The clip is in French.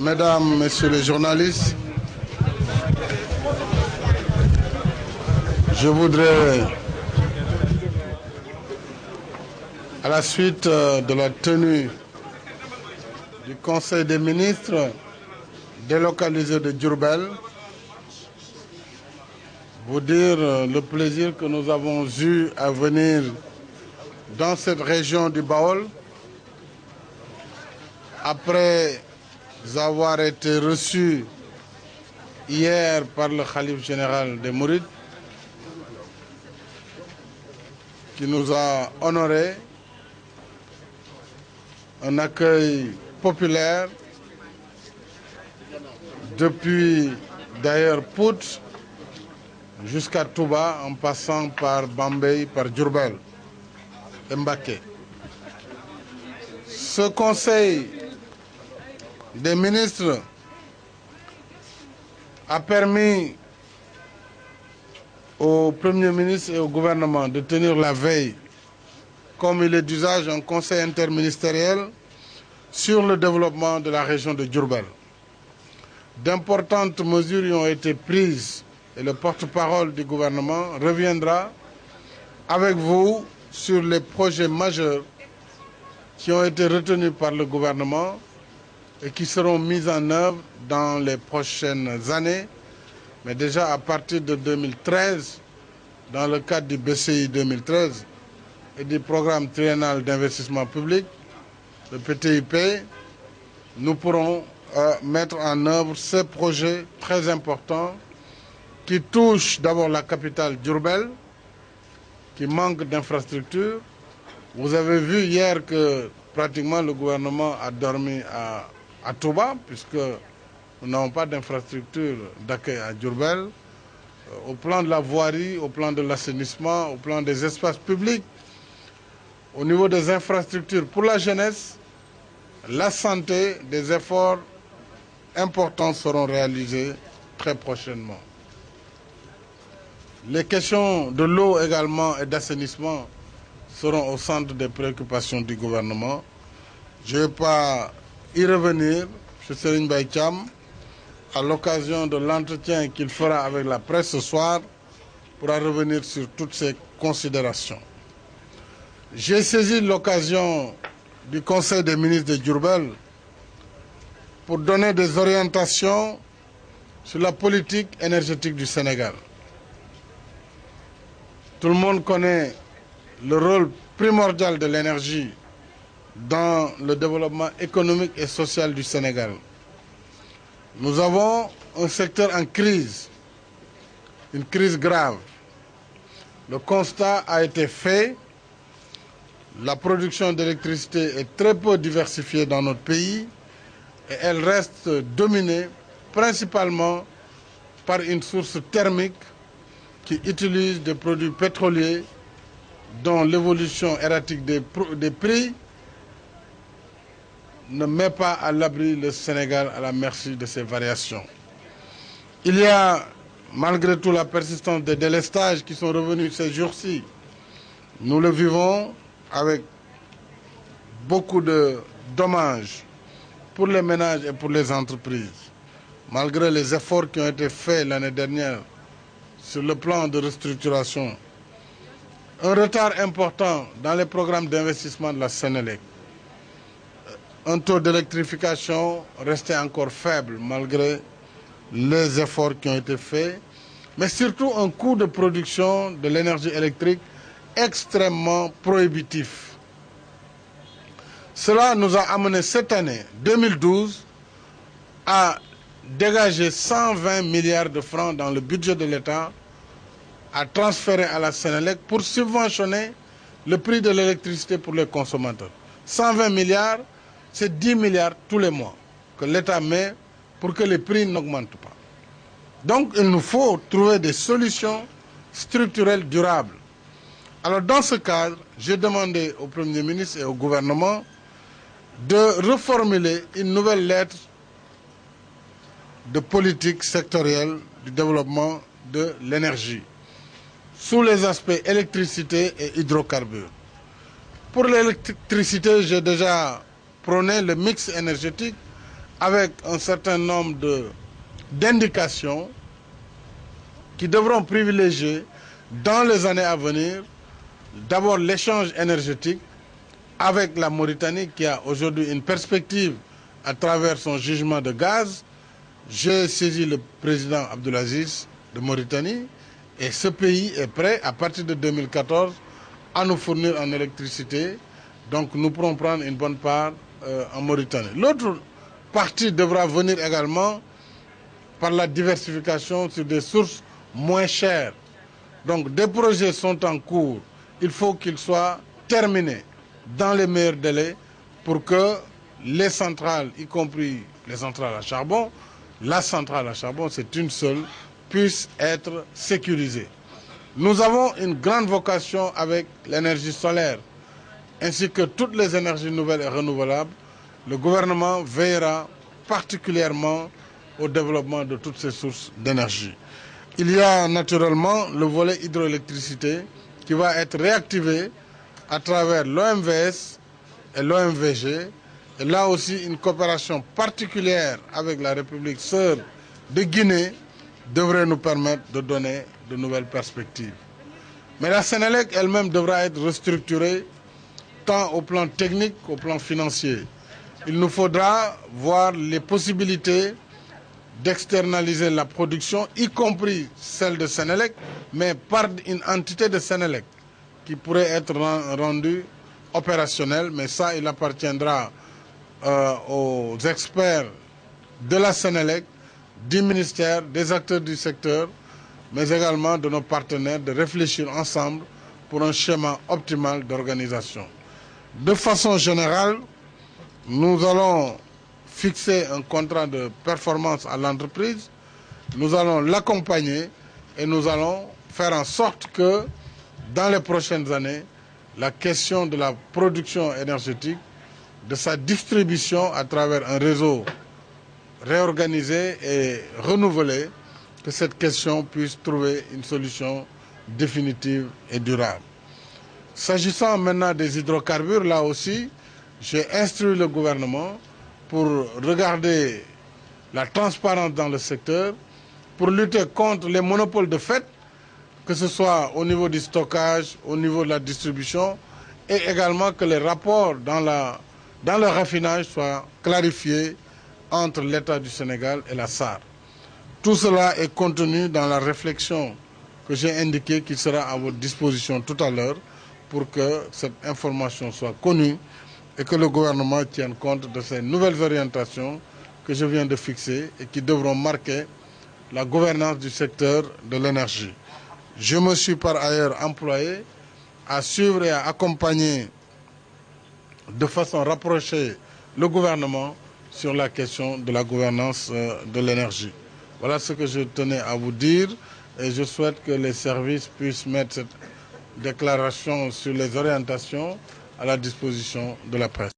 Mesdames, Messieurs les journalistes, je voudrais, à la suite de la tenue du Conseil des ministres délocalisé de Diourbel, vous dire le plaisir que nous avons eu à venir dans cette région du Baol après avoir été reçus hier par le Khalife général des Mourides qui nous a honorés, un accueil populaire depuis d'ailleurs Pout jusqu'à Touba en passant par Bambey, par Diourbel et Mbacké. Ce conseil des ministres a permis au Premier ministre et au gouvernement de tenir la veille, comme il est d'usage, un conseil interministériel sur le développement de la région de Diourbel. D'importantes mesures y ont été prises et le porte-parole du gouvernement reviendra avec vous sur les projets majeurs qui ont été retenus par le gouvernement et qui seront mis en œuvre dans les prochaines années, mais déjà à partir de 2013, dans le cadre du BCI 2013 et du programme triennal d'investissement public, le PTIP, nous pourrons mettre en œuvre ces projets très importants qui touchent d'abord la capitale Diourbel, qui manque d'infrastructures. Vous avez vu hier que pratiquement le gouvernement a dormi à Touba, puisque nous n'avons pas d'infrastructure d'accueil à Diourbel. Au plan de la voirie, au plan de l'assainissement, au plan des espaces publics, au niveau des infrastructures pour la jeunesse, la santé, des efforts importants seront réalisés très prochainement. Les questions de l'eau également et d'assainissement seront au centre des préoccupations du gouvernement. Je ne vais pas y revenir, M. Serigne Mbaye Thiam, à l'occasion de l'entretien qu'il fera avec la presse ce soir, pourra revenir sur toutes ces considérations. J'ai saisi l'occasion du Conseil des ministres de Diourbel pour donner des orientations sur la politique énergétique du Sénégal. Tout le monde connaît le rôle primordial de l'énergie dans le développement économique et social du Sénégal. Nous avons un secteur en crise, une crise grave. Le constat a été fait. La production d'électricité est très peu diversifiée dans notre pays et elle reste dominée principalement par une source thermique qui utilise des produits pétroliers dont l'évolution erratique des prix ne met pas à l'abri le Sénégal à la merci de ces variations. Il y a malgré tout la persistance des délestages qui sont revenus ces jours-ci. Nous le vivons avec beaucoup de dommages pour les ménages et pour les entreprises. Malgré les efforts qui ont été faits l'année dernière sur le plan de restructuration, un retard important dans les programmes d'investissement de la Sénélec, un taux d'électrification resté encore faible malgré les efforts qui ont été faits, mais surtout un coût de production de l'énergie électrique extrêmement prohibitif. Cela nous a amené cette année, 2012, à dégager 120 milliards de francs dans le budget de l'État, à transférer à la Sénélec pour subventionner le prix de l'électricité pour les consommateurs. 120 milliards, c'est 10 milliards tous les mois que l'État met pour que les prix n'augmentent pas. Donc il nous faut trouver des solutions structurelles durables. Alors dans ce cadre, j'ai demandé au Premier ministre et au gouvernement de reformuler une nouvelle lettre de politique sectorielle du développement de l'énergie sous les aspects électricité et hydrocarbures. Pour l'électricité, j'ai déjà prôné le mix énergétique avec un certain nombre d'indications qui devront privilégier dans les années à venir d'abord l'échange énergétique avec la Mauritanie qui a aujourd'hui une perspective à travers son jugement de gaz. J'ai saisi le président Abdelaziz de Mauritanie et ce pays est prêt à partir de 2014 à nous fournir en électricité. Donc nous pourrons prendre une bonne part en Mauritanie. L'autre partie devra venir également par la diversification sur des sources moins chères. Donc des projets sont en cours. Il faut qu'ils soient terminés dans les meilleurs délais pour que les centrales, y compris les centrales à charbon, la centrale à charbon, c'est une seule, puisse être sécurisée. Nous avons une grande vocation avec l'énergie solaire, ainsi que toutes les énergies nouvelles et renouvelables. Le gouvernement veillera particulièrement au développement de toutes ces sources d'énergie. Il y a naturellement le volet hydroélectricité qui va être réactivé à travers l'OMVS et l'OMVG. Et là aussi, une coopération particulière avec la République sœur de Guinée devrait nous permettre de donner de nouvelles perspectives. Mais la Sénélec elle-même devra être restructurée tant au plan technique qu'au plan financier. Il nous faudra voir les possibilités d'externaliser la production, y compris celle de Sénélec, mais par une entité de Sénélec qui pourrait être rendue opérationnelle. Mais ça, il appartiendra aux experts de la Sénélec, du ministère, des acteurs du secteur, mais également de nos partenaires, de réfléchir ensemble pour un schéma optimal d'organisation. De façon générale, nous allons fixer un contrat de performance à l'entreprise, nous allons l'accompagner et nous allons faire en sorte que dans les prochaines années, la question de la production énergétique, de sa distribution à travers un réseau réorganisé et renouvelé, que cette question puisse trouver une solution définitive et durable. S'agissant maintenant des hydrocarbures, là aussi, j'ai instruit le gouvernement pour regarder la transparence dans le secteur, pour lutter contre les monopoles de fait, que ce soit au niveau du stockage, au niveau de la distribution, et également que les rapports dans le raffinage soient clarifiés entre l'État du Sénégal et la SAR. Tout cela est contenu dans la réflexion que j'ai indiquée qui sera à votre disposition tout à l'heure pour que cette information soit connue et que le gouvernement tienne compte de ces nouvelles orientations que je viens de fixer et qui devront marquer la gouvernance du secteur de l'énergie. Je me suis par ailleurs employé à suivre et à accompagner de façon rapprochée le gouvernement sur la question de la gouvernance de l'énergie. Voilà ce que je tenais à vous dire et je souhaite que les services puissent mettre cette déclaration sur les orientations à la disposition de la presse.